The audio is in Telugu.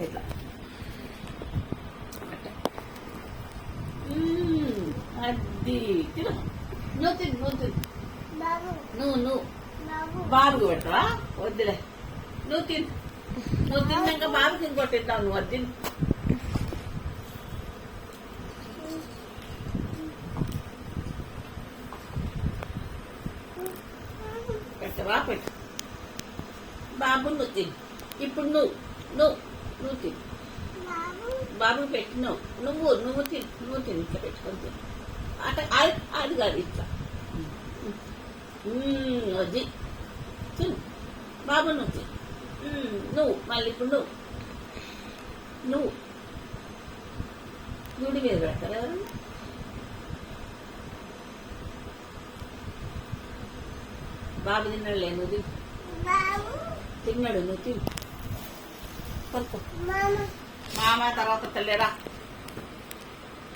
ఇట్లా అది తిను. నువ్వు తిను, నువ్వు తిను. నువ్వు బాబుకి పెడతావా? వద్దులే, నువ్వు తిను. నువ్వు తిన్నాక బాబుకి ఇంకోటి ఇద్దాం. నువ్వు అది తిను. పెట్టవా? పెట్టు. బాబు నువ్వు తిను. ఇప్పుడు నువ్వు తిను. బాబు పెట్టు. నువ్వు తిను. ఇట్లా పెట్టుకొని తిను. అది కాదు, ఇట్లా అది తిను. బాబు నువ్వు తిను. నువ్వు మళ్ళీ ఇప్పుడు నువ్వు గుడి మీద పెడతారు ఎవరన్నా? బాబు తిన్నాడులే, నువ్వు తిను. తిన్నాడు, నువ్వు తిను. మామ తర్వాత తల్లేరా.